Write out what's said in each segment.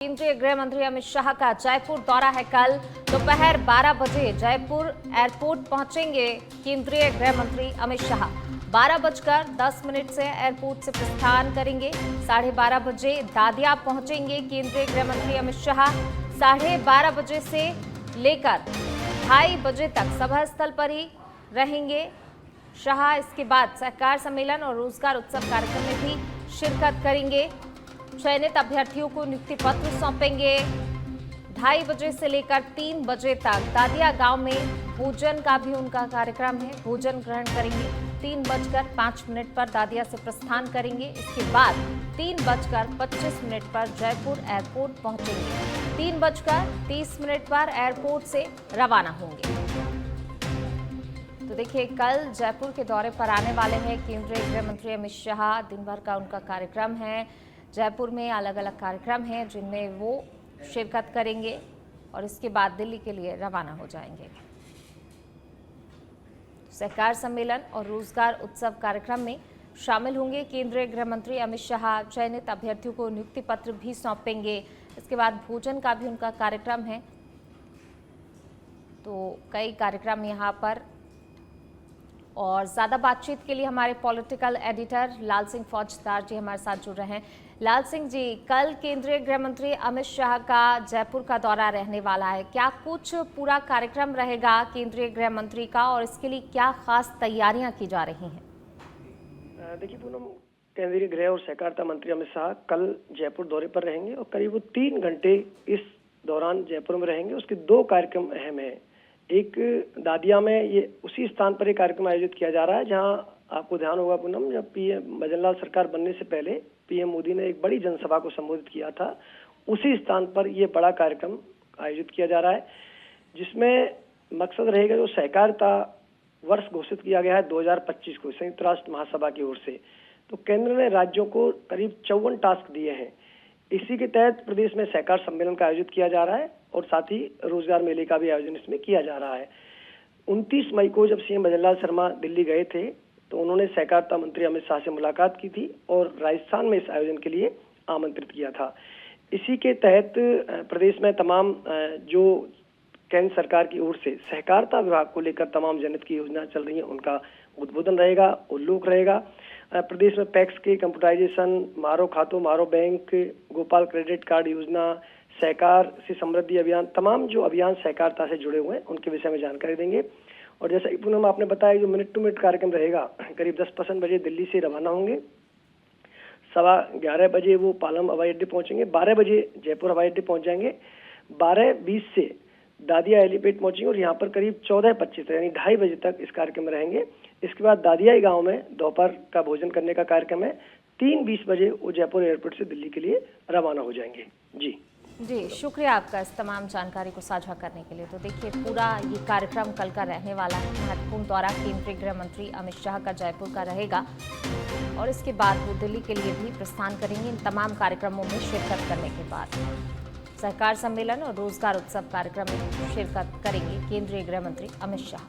केंद्रीय गृह मंत्री अमित शाह का जयपुर दौरा है। कल दोपहर 12 बजे जयपुर एयरपोर्ट पहुंचेंगे केंद्रीय गृह मंत्री अमित शाह। 12:10 से एयरपोर्ट से प्रस्थान करेंगे। 12:30 बजे दादिया पहुंचेंगे केंद्रीय गृह मंत्री अमित शाह। 12:30 बजे से लेकर 2:30 बजे तक सभा स्थल पर ही रहेंगे शाह। इसके बाद सहकार सम्मेलन और रोजगार उत्सव कार्यक्रम में भी शिरकत करेंगे। चयनित अभ्यर्थियों को नियुक्ति पत्र सौंपेंगे। 2:30 बजे से लेकर 3 बजे तक दादिया गांव में भोजन का भी उनका कार्यक्रम है। भोजन ग्रहण करेंगे। 3:05 पर दादिया से प्रस्थान करेंगे। इसके बाद 3:25 पर जयपुर एयरपोर्ट पहुंचेंगे। 3:30 पर एयरपोर्ट से रवाना होंगे। तो देखिए, कल जयपुर के दौरे पर आने वाले हैं केंद्रीय गृह मंत्री अमित शाह। दिन भर का उनका कार्यक्रम है। जयपुर में अलग अलग कार्यक्रम हैं जिनमें वो शिरकत करेंगे और इसके बाद दिल्ली के लिए रवाना हो जाएंगे। सहकार सम्मेलन और रोजगार उत्सव कार्यक्रम में शामिल होंगे केंद्रीय गृह मंत्री अमित शाह। चयनित अभ्यर्थियों को नियुक्ति पत्र भी सौंपेंगे। इसके बाद भोजन का भी उनका कार्यक्रम है। तो कई कार्यक्रम यहाँ पर। और ज़्यादा बातचीत के लिए हमारे पॉलिटिकल एडिटर लाल सिंह फौजदार जी हमारे साथ जुड़ रहे हैं। लाल सिंह जी, कल केंद्रीय गृह मंत्री अमित शाह का जयपुर का दौरा रहने वाला है। क्या कुछ पूरा कार्यक्रम रहेगा केंद्रीय गृह मंत्री का और इसके लिए क्या खास तैयारियां की जा रही हैं? देखिए पूनम, केंद्रीय गृह और सहकारिता मंत्री अमित शाह कल जयपुर दौरे पर रहेंगे और करीब 3 घंटे इस दौरान जयपुर में रहेंगे। उसके 2 कार्यक्रम अहम हैं। एक दादिया में ये उसी स्थान पर एक कार्यक्रम आयोजित किया जा रहा है जहां आपको ध्यान होगा पूनम, जब पीएम भजनलाल सरकार बनने से पहले पीएम मोदी ने एक बड़ी जनसभा को संबोधित किया था। उसी स्थान पर ये बड़ा कार्यक्रम आयोजित किया जा रहा है जिसमें मकसद रहेगा जो सहकारिता वर्ष घोषित किया गया है 2025 को संयुक्त राष्ट्र महासभा की ओर से। तो केंद्र ने राज्यों को करीब 54 टास्क दिए हैं। इसी के तहत प्रदेश में सहकार सम्मेलन का आयोजित किया जा रहा है और साथ ही रोजगार मेले का भी आयोजन इसमें किया जा रहा है। 29 मई को जब सीएम भजनलाल शर्मा दिल्ली गए थे तो उन्होंने सहकारिता मंत्री अमित शाह से मुलाकात की थी और राजस्थान में इस आयोजन के लिए आमंत्रित किया था। इसी के तहत प्रदेश में तमाम जो केंद्र सरकार की ओर से सहकारिता विभाग को लेकर तमाम जनहित की योजना चल रही है उनका उद्बोधन रहेगा, उल्लेख रहेगा। प्रदेश में पैक्स के कंप्यूटराइजेशन, मारो खातों मारो बैंक, गोपाल क्रेडिट कार्ड योजना, सहकार से समृद्धि अभियान, तमाम जो अभियान सहकारिता से जुड़े हुए हैं उनके विषय में जानकारी देंगे। और जैसा कि पूनम आपने बताया, जो मिनट टू मिनट कार्यक्रम रहेगा, करीब 10:55 बजे दिल्ली से रवाना होंगे। 11:15 बजे वो पालम हवाई अड्डे पहुंचेंगे। 12 बजे जयपुर हवाई अड्डे पहुंच जाएंगे। 12:20 से दादिया हेलीपैड पहुंचेंगे और यहाँ पर करीब 14:25 यानी 2:30 बजे तक इस कार्यक्रम में रहेंगे। इसके बाद दादिया गांव में दोपहर का भोजन करने का कार्यक्रम है। 3:20 बजे वो जयपुर एयरपोर्ट से दिल्ली के लिए रवाना हो जाएंगे। जी, शुक्रिया आपका इस तमाम जानकारी को साझा करने के लिए। तो देखिए, पूरा ये कार्यक्रम कल का रहने वाला है। महत्वपूर्ण दौरा केंद्रीय गृह मंत्री अमित शाह का जयपुर का रहेगा और इसके बाद वो दिल्ली के लिए भी प्रस्थान करेंगे। इन तमाम कार्यक्रमों में शिरकत करने के बाद सहकार सम्मेलन और रोजगार उत्सव कार्यक्रम में शिरकत करेंगे केंद्रीय गृह मंत्री अमित शाह।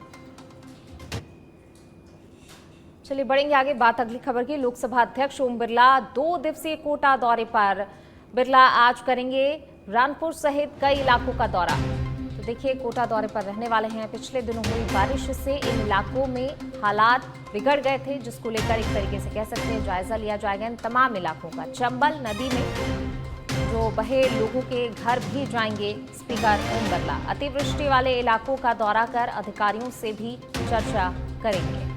चलिए बढ़ेंगे आगे। बात अगली खबर की। लोकसभा अध्यक्ष ओम बिरला 2 दिवसीय कोटा दौरे पर। बिरला आज करेंगे रानपुर सहित कई इलाकों का दौरा। तो देखिए, कोटा दौरे पर रहने वाले हैं। पिछले दिनों हुई बारिश से इन इलाकों में हालात बिगड़ गए थे, जिसको लेकर एक तरीके से कह सकते हैं जायजा लिया जाएगा इन तमाम इलाकों का। चंबल नदी में जो बहे लोगों के घर भी जाएंगे स्पीकर ओम बिरला। अतिवृष्टि वाले इलाकों का दौरा कर अधिकारियों से भी चर्चा करेंगे।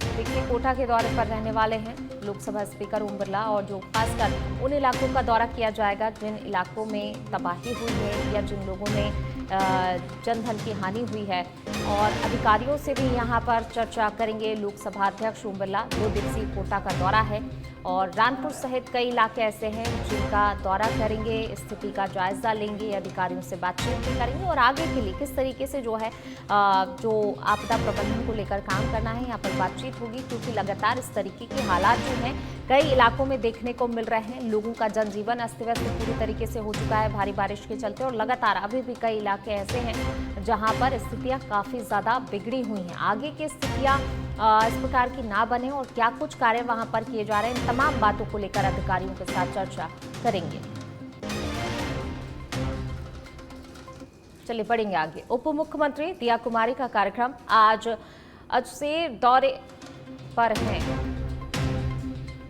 देखिए, कोटा के दौरे पर रहने वाले हैं लोकसभा स्पीकर ओम बिरला और जो खासकर उन इलाकों का दौरा किया जाएगा जिन इलाकों में तबाही हुई है या जिन लोगों में जनधन की हानि हुई है और अधिकारियों से भी यहां पर चर्चा करेंगे लोकसभा अध्यक्ष ओम बिरला। 2 दिवसीय कोटा का दौरा है और रानपुर सहित कई इलाके ऐसे हैं जिनका दौरा करेंगे, स्थिति का जायजा लेंगे, अधिकारियों से बातचीत भी करेंगे और आगे के लिए किस तरीके से जो है जो आपदा प्रबंधन को लेकर काम करना है यहाँ पर बातचीत होगी। क्योंकि लगातार इस तरीके के हालात जो हैं कई इलाकों में देखने को मिल रहे हैं। लोगों का जनजीवन अस्त व्यस्त पूरी तरीके से हो चुका है भारी बारिश के चलते और लगातार अभी भी कई इलाके ऐसे हैं जहां पर स्थितियां काफ़ी ज़्यादा बिगड़ी हुई हैं। आगे की स्थितियां इस प्रकार की ना बने और क्या कुछ कार्य वहां पर किए जा रहे हैं, इन तमाम बातों को लेकर अधिकारियों के साथ चर्चा करेंगे। चलिए बढ़ेंगे आगे। उप मुख्यमंत्री दिया कुमारी का कार्यक्रम आज अजमेर दौरे पर है।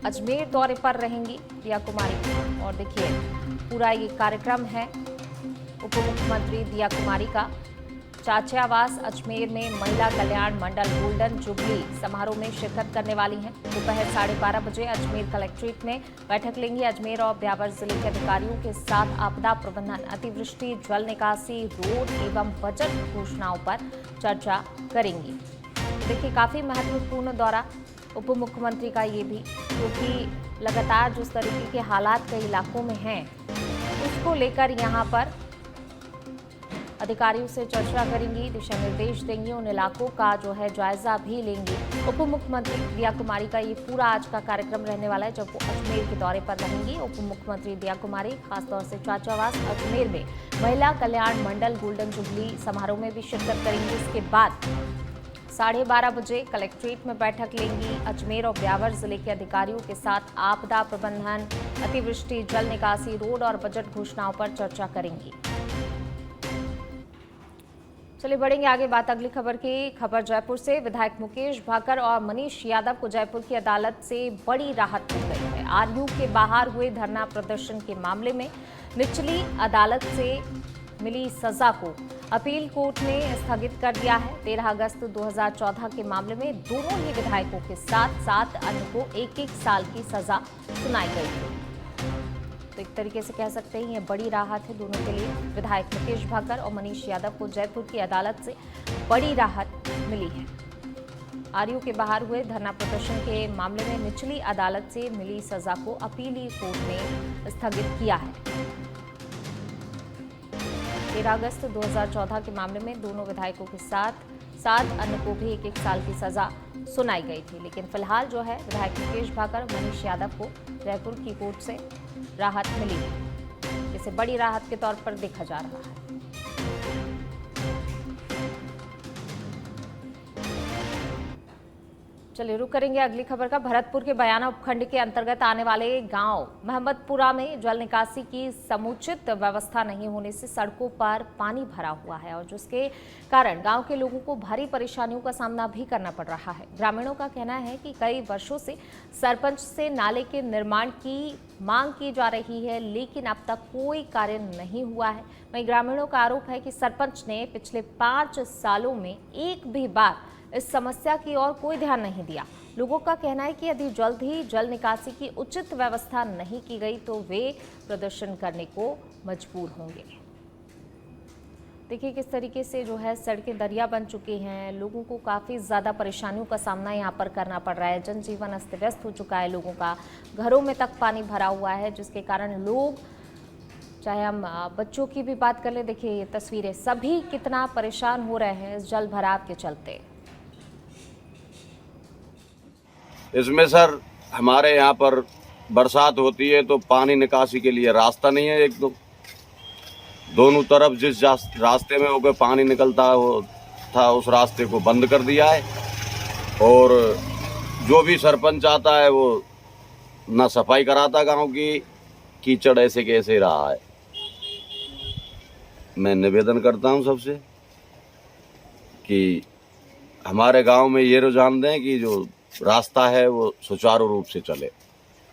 अजमेर दौरे पर रहेंगी दिया कुमारी और देखिए पूरा ये कार्यक्रम है उप मुख्यमंत्री दिया कुमारी का। छात्रावास अजमेर में महिला कल्याण मंडल गोल्डन जुबली समारोह में शिरकत करने वाली हैं। दोपहर 12:30 बजे अजमेर कलेक्ट्रेट में बैठक लेंगी। अजमेर और ब्यावर जिले के अधिकारियों के साथ आपदा प्रबंधन, अतिवृष्टि, जल निकासी, रोड एवं बजट घोषणाओं पर चर्चा करेंगी। देखिए काफी महत्वपूर्ण दौरा उप मुख्यमंत्री का ये भी, क्योंकि लगातार जिस तरीके के हालात कई इलाकों में हैं उसको लेकर यहाँ पर अधिकारियों से चर्चा करेंगी, दिशा निर्देश देंगी, उन इलाकों का जो है जायजा भी लेंगी। उप मुख्यमंत्री दिया कुमारी का ये पूरा आज का कार्यक्रम रहने वाला है जब वो अजमेर के दौरे पर रहेंगी। उप मुख्यमंत्री दिया कुमारी खासतौर से छात्रावास अजमेर में महिला कल्याण मंडल गोल्डन जुबली समारोह में भी शिरकत करेंगी। इसके बाद 12:30 बजे कलेक्ट्रेट में बैठक लेंगी। अजमेर और ब्यावर जिले के अधिकारियों के साथ आपदा प्रबंधन, अतिवृष्टि, जल निकासी, रोड और बजट घोषणाओं पर चर्चा करेंगी। चलिए बढ़ेंगे आगे। बात अगली खबर की। खबर जयपुर से। विधायक मुकेश भाकर और मनीष यादव को जयपुर की अदालत से बड़ी राहत मिल गई है। आरयू के बाहर हुए धरना प्रदर्शन के मामले में निचली अदालत से मिली सजा को अपील कोर्ट ने स्थगित कर दिया है। 13 अगस्त 2014 के मामले में दोनों ही विधायकों के साथ 7 अन्य को 1-1 साल की सजा सुनाई गई थी। तो एक तरीके से कह सकते हैं ये बड़ी राहत है दोनों के लिए। विधायक मुकेश भाकर और मनीष यादव को जयपुर की अदालत से बड़ी राहत मिली है। आरयू के बाहर हुए धरना प्रदर्शन के मामले में निचली अदालत से मिली सजा को अपीली कोर्ट ने स्थगित किया है। 13 अगस्त 2014 के मामले में दोनों विधायकों के साथ 7 अन्य को भी 1-1 साल की सजा सुनाई गई थी। लेकिन फिलहाल जो है विधायक मुकेश भाकर, मनीष यादव को जयपुर की कोर्ट से राहत मिली है। इसे बड़ी राहत के तौर पर देखा जा रहा है। चलिए रुक करेंगे अगली खबर का। भरतपुर के बयाना उपखंड के अंतर्गत आने वाले गांव मोहम्मदपुरा में जल निकासी की समुचित व्यवस्था नहीं होने से सड़कों पर पानी भरा हुआ है और जिसके कारण गांव के लोगों को भारी परेशानियों का सामना भी करना पड़ रहा है। ग्रामीणों का कहना है कि कई वर्षों से सरपंच से नाले के निर्माण की मांग की जा रही है, लेकिन अब तक कोई कार्य नहीं हुआ है। वहीं ग्रामीणों का आरोप है कि सरपंच ने पिछले 5 सालों में एक भी बार इस समस्या की ओर कोई ध्यान नहीं दिया। लोगों का कहना है कि यदि जल्द ही जल निकासी की उचित व्यवस्था नहीं की गई तो वे प्रदर्शन करने को मजबूर होंगे। देखिए किस तरीके से जो है सड़कें दरिया बन चुकी हैं। लोगों को काफ़ी ज़्यादा परेशानियों का सामना यहाँ पर करना पड़ रहा है। जनजीवन अस्त व्यस्त हो चुका है, लोगों का घरों में तक पानी भरा हुआ है, जिसके कारण लोग, चाहे हम बच्चों की भी बात कर ले, देखिए ये तस्वीरें, सभी कितना परेशान हो रहे हैं इस जल भराव के चलते। इसमें सर हमारे यहाँ पर बरसात होती है तो पानी निकासी के लिए रास्ता नहीं है। एक दोनों तरफ जिस रास्ते में होकर पानी निकलता था उस रास्ते को बंद कर दिया है और जो भी सरपंच आता है वो ना सफाई कराता गांव की, कीचड़ ऐसे कैसे रहा है। मैं निवेदन करता हूं सबसे कि हमारे गांव में ये रुझान दें कि जो रास्ता है वो सुचारू रूप से चले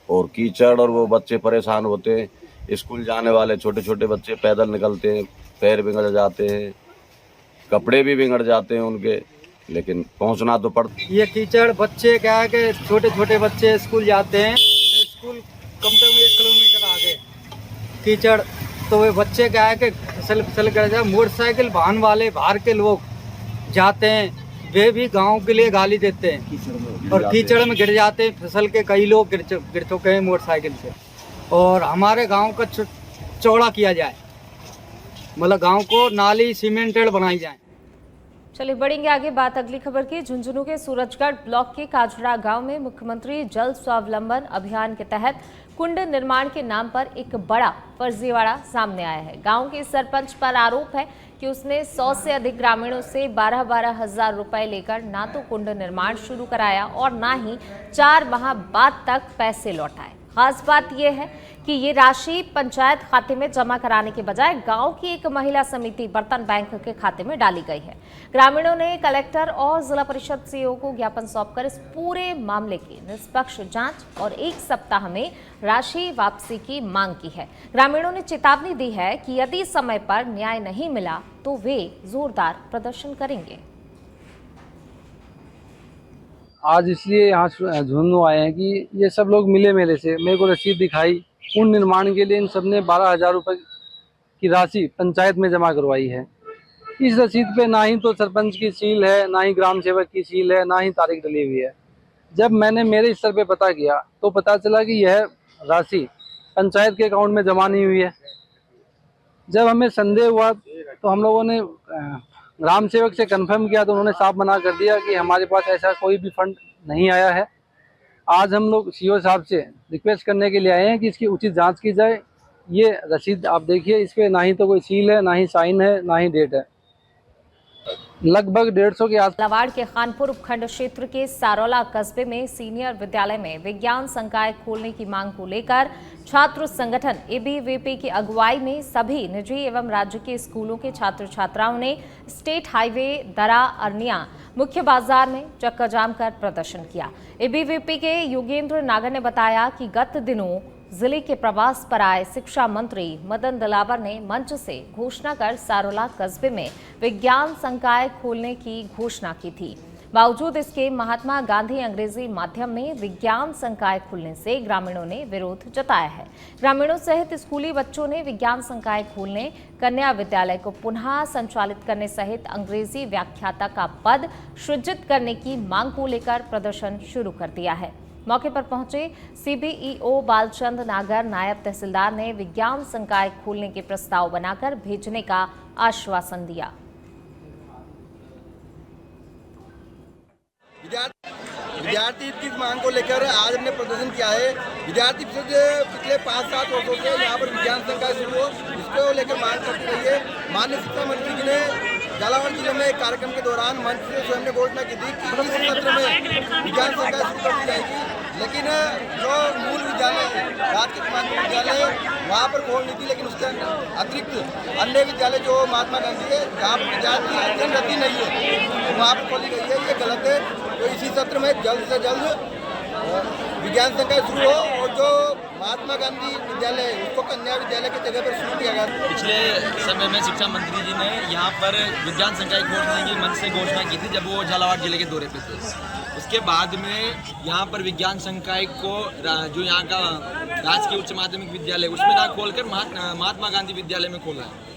और कीचड़ और वो बच्चे परेशान होते हैं। स्कूल जाने वाले छोटे छोटे बच्चे पैदल निकलते हैं, पैर बिगड़ जाते हैं, कपड़े भी बिगड़ जाते हैं उनके, लेकिन पहुंचना तो पड़ता। ये कीचड़ बच्चे क्या है कि छोटे छोटे बच्चे स्कूल जाते हैं, स्कूल कम से कम 1 किलोमीटर आगे कीचड़, तो वे बच्चे क्या है कि फिसल कर जाए। मोटरसाइकिल वाहन वाले बाहर के लोग जाते हैं, वे भी गांव के लिए गाली देते हैं और कीचड़ में गिर जाते हैं। फिसल के कई लोग गिर चुके हैं मोटरसाइकिल से। और हमारे गांव का चौड़ा किया जाए, मतलब गांव को नाली सीमेंटेड बनाई जाए। चलिए बढ़ेंगे आगे। बात अगली खबर की। झुंझुनू के सूरजगढ़ ब्लॉक के काजड़ा गांव में मुख्यमंत्री जल स्वावलंबन अभियान के तहत कुंड निर्माण के नाम पर एक बड़ा फर्जीवाड़ा सामने आया है। गांव के सरपंच पर आरोप है कि उसने 100 से अधिक ग्रामीणों से 12-12 हजार रुपए लेकर ना तो कुंड निर्माण शुरू कराया और ना ही 4 माह बाद तक पैसे लौटाए। खास बात यह है कि ये राशि पंचायत खाते में जमा कराने के बजाय गांव की एक महिला समिति बर्तन बैंक के खाते में डाली गई है। ग्रामीणों ने कलेक्टर और जिला परिषद सीईओ को ज्ञापन सौंपकर इस पूरे मामले की निष्पक्ष जांच और 1 सप्ताह में राशि वापसी की मांग की है। ग्रामीणों ने चेतावनी दी है कि यदि समय पर न्याय नहीं मिला तो वे जोरदार प्रदर्शन करेंगे। आज इसलिए यहाँ झुंझुनू आए हैं कि ये सब लोग मिले मेले से मेरे को रसीद दिखाई। पुनः निर्माण के लिए इन सब ने 12,000 रुपये की राशि पंचायत में जमा करवाई है। इस रसीद पे ना ही तो सरपंच की सील है, ना ही ग्राम सेवक की सील है, ना ही तारीख डली हुई है। जब मैंने मेरे स्तर पे पता किया तो पता चला कि यह राशि पंचायत के अकाउंट में जमा नहीं हुई है। जब हमें संदेह हुआ तो हम लोगों ने ग्राम सेवक से कंफर्म किया तो उन्होंने साफ मना कर दिया कि हमारे पास ऐसा कोई भी फंड नहीं आया है। आज हम लोग सीईओ साहब से रिक्वेस्ट करने के लिए आए हैं कि इसकी उचित जांच की जाए। ये रसीद आप देखिए, इस पे ना ही तो कोई सील है, ना ही साइन है, ना ही डेट है। लगभग 150 के आसपास। झालावाड़ के खानपुर उपखंड क्षेत्र के सारोला कस्बे में सीनियर विद्यालय में विज्ञान संकाय खोलने की मांग को लेकर छात्र संगठन एबीवीपी की अगुवाई में सभी निजी एवं राज्य के स्कूलों के छात्र छात्राओं ने स्टेट हाईवे दरा अरनिया मुख्य बाजार में चक्कर जाम कर प्रदर्शन किया। एबीवीपी के योगेंद्र नागर ने बताया कि गत दिनों जिले के प्रवास पर आए शिक्षा मंत्री मदन दिलावर ने मंच से घोषणा कर सारोला कस्बे में विज्ञान संकाय खोलने की घोषणा की थी। बावजूद इसके महात्मा गांधी अंग्रेजी माध्यम में विज्ञान संकाय खुलने से ग्रामीणों ने विरोध जताया है। ग्रामीणों सहित स्कूली बच्चों ने विज्ञान संकाय खोलने, कन्या विद्यालय को पुनः संचालित करने सहित अंग्रेजी व्याख्याता का पद सृजित करने की मांग को लेकर प्रदर्शन शुरू कर दिया है। मौके पर पहुंचे सीबीईओ बालचंद नागर नायब तहसीलदार ने विज्ञान संकाय खोलने के प्रस्ताव बनाकर भेजने का आश्वासन दिया। विद्यार्थी हित की मांग को लेकर आज हमने प्रदर्शन किया है। विद्यार्थी पिछले 5-7 वर्षों से यहाँ पर विज्ञान संकाय शुरू हो, इसको लेकर मांग करती रही है। माननीय शिक्षा मंत्री जी ने झालावाड़ जिले में एक कार्यक्रम के दौरान मंच से स्वयं ने घोषणा की थी कि इस सत्र में विज्ञान संकाय शुरू कर दी जाएगी, लेकिन जो मूल विद्यालय राजकीय माध्यमिक विद्यालय वहाँ पर खोल नहीं थी, लेकिन उसके अतिरिक्त अन्य विद्यालय जो महात्मा गांधी है जहाँ पर विद्यार्थी अध्ययन रति नहीं है वहाँ पर खोली गई है। ये गलत है। तो इसी सत्र में जल्द से जल्द विज्ञान संकाय शुरू हो और जो महात्मा गांधी विद्यालय उसको कन्या विद्यालय की जगह पर शुरू किया गया। पिछले समय में शिक्षा मंत्री जी ने यहाँ पर विज्ञान संकाय खोलने की मंच से घोषणा की थी जब वो झालावाड़ जिले के दौरे पे थे। उसके बाद में यहाँ पर विज्ञान संकाय को जो यहाँ का राजकीय उच्च माध्यमिक विद्यालय उसमें ना खोलकर महात्मा गांधी विद्यालय में खोला है।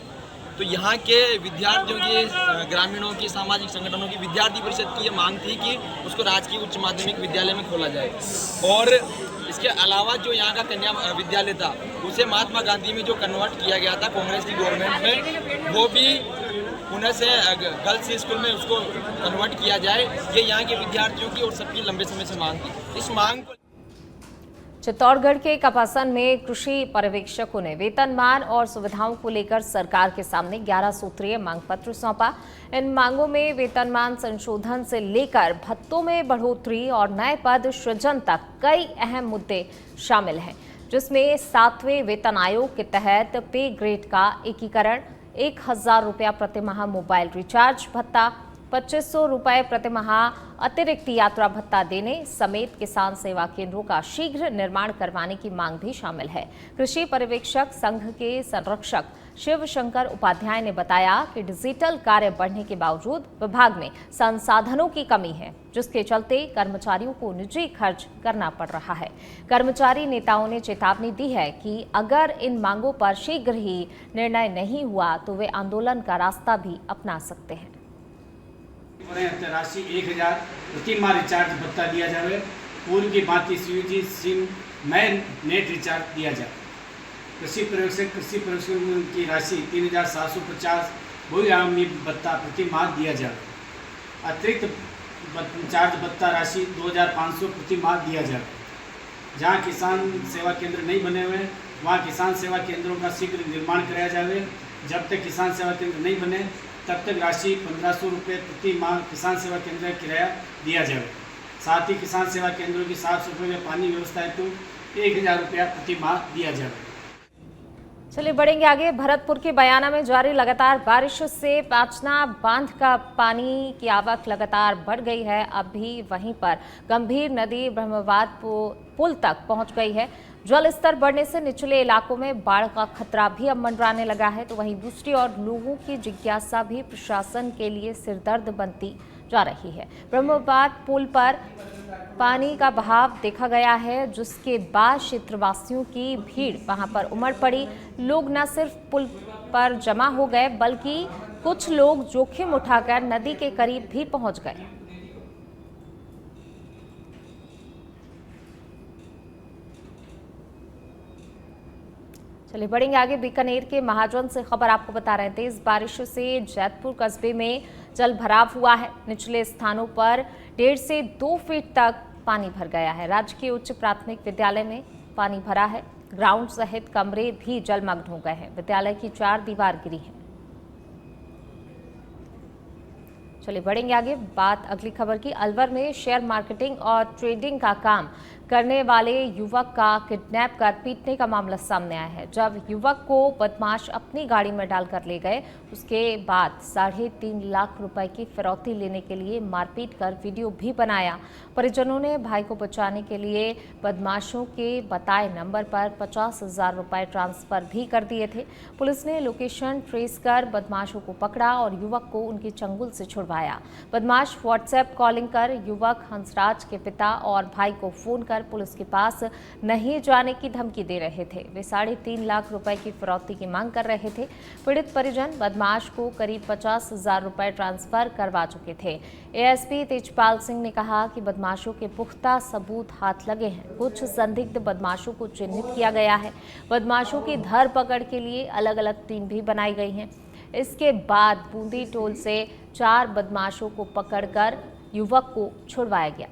तो यहाँ के विद्यार्थियों की, ग्रामीणों की, सामाजिक संगठनों की, विद्यार्थी परिषद की ये मांग थी कि उसको राजकीय उच्च माध्यमिक विद्यालय में खोला जाए। और इसके अलावा जो यहाँ का कन्या विद्यालय था उसे महात्मा गांधी में जो कन्वर्ट किया गया था कांग्रेस की गवर्नमेंट में, वो भी पुणे से गर्ल्स स्कूल में उसको कन्वर्ट किया जाए। ये यहाँ के विद्यार्थियों की और सबकी लंबे समय से मांग थी। इस मांग को चित्तौड़गढ़ के कपासन में कृषि पर्यवेक्षकों ने वेतनमान और सुविधाओं को लेकर सरकार के सामने 11 सूत्रीय मांग पत्र सौंपा। इन मांगों में वेतनमान संशोधन से लेकर भत्तों में बढ़ोतरी और नए पद सृजन तक कई अहम मुद्दे शामिल हैं, जिसमें 7वें वेतन आयोग के तहत पे ग्रेड का एकीकरण, 1,000 रुपया प्रति माह मोबाइल रिचार्ज भत्ता, 2500 रुपये प्रति माह अतिरिक्त यात्रा भत्ता देने समेत किसान सेवा केंद्रों का शीघ्र निर्माण करवाने की मांग भी शामिल है। कृषि पर्यवेक्षक संघ के संरक्षक शिव शंकर उपाध्याय ने बताया कि डिजिटल कार्य बढ़ने के बावजूद विभाग में संसाधनों की कमी है, जिसके चलते कर्मचारियों को निजी खर्च करना पड़ रहा है। कर्मचारी नेताओं ने चेतावनी दी है कि अगर इन मांगों पर शीघ्र ही निर्णय नहीं हुआ तो वे आंदोलन का रास्ता भी अपना सकते हैं। राशि 1,000 प्रति माह रिचार्ज भत्ता दिया जाए। पूर्व की भांति सीयूजी सिम नए नेट रिचार्ज दिया जाए। कृषि पर्यवेक्षक की राशि 3,750 बहुआयामी भत्ता प्रति माह दिया जाए। अतिरिक्त चार्ज भत्ता राशि 2,500 प्रति माह दिया जाए। जहां किसान सेवा केंद्र नहीं बने हुए वहां किसान सेवा केंद्रों का शीघ्र निर्माण कराया जाए। जब तक किसान सेवा केंद्र नहीं बने तब तक राशि 1,500 रुपये प्रति माह किसान सेवा केंद्र का किराया दिया जाए। साथ ही किसान सेवा केंद्रों की साफ सफाई में पानी व्यवस्था हेतु 1000 रुपया प्रति माह दिया जाए। चलिए बढ़ेंगे आगे। भरतपुर के बयाना में जारी लगातार बारिश से पाचना बांध का पानी की आवक लगातार बढ़ गई है। अब भी वहीं पर गंभीर नदी ब्रह्मवाद पुल तक पहुंच गई है। जल स्तर बढ़ने से निचले इलाकों में बाढ़ का खतरा भी अब मंडराने लगा है। तो वहीं दूसरी ओर लोगों की जिज्ञासा भी प्रशासन के लिए सिरदर्द बनती जा रही है। ब्रह्मवाद पुल पर पानी का बहाव देखा गया है, जिसके बाद क्षेत्रवासियों की भीड़ वहां पर उमड़ पड़ी। लोग न सिर्फ पुल पर जमा हो गए, बल्कि कुछ लोग जोखिम उठाकर नदी के करीब भी पहुंच गए। चलिए बढ़ेंगे आगे। बीकानेर के महाजन से खबर आपको बता रहे हैं। तेज बारिश से जैतपुर कस्बे में जल भराव हुआ है। निचले स्थानों पर 1.5 से 2 फीट तक पानी भर गया है। राजकीय उच्च प्राथमिक विद्यालय में पानी भरा है। ग्राउंड सहित कमरे भी जलमग्न हो गए हैं। विद्यालय की 4 दीवार गिरी है। चलिए बढ़ेंगे आगे। बात अगली खबर की। अलवर में शेयर मार्केटिंग और ट्रेडिंग का काम करने वाले युवक का किडनैप कर पीटने का मामला सामने आया है। जब युवक को बदमाश अपनी गाड़ी में डालकर ले गए, उसके बाद 3.5 लाख रुपए की फिरौती लेने के लिए मारपीट कर वीडियो भी बनाया। परिजनों ने भाई को बचाने के लिए बदमाशों के बताए नंबर पर 50,000 रुपए ट्रांसफर भी कर दिए थे। पुलिस ने लोकेशन ट्रेस कर बदमाशों को पकड़ा और युवक को उनके चंगुल से छुड़वाया। बदमाश व्हाट्सएप कॉलिंग कर युवक हंसराज के पिता और भाई को फोन कर पुलिस के पास नहीं जाने की धमकी दे रहे थे। वे 3.5 लाख रुपए की फिरौती की मांग कर रहे थे। पीड़ित परिजन बदमाश को करीब 50,000 रुपए ट्रांसफर करवा चुके थे। एएसपी तेजपाल सिंह ने कहा कि बदमाशों के पुख्ता सबूत हाथ लगे हैं। कुछ संदिग्ध बदमाशों को चिन्हित किया गया है। बदमाशों की धरपकड़ के लिए अलग अलग टीम भी बनाई गई है। इसके बाद बूंदी टोल से 4 बदमाशों को पकड़कर युवक को छुड़वाया गया।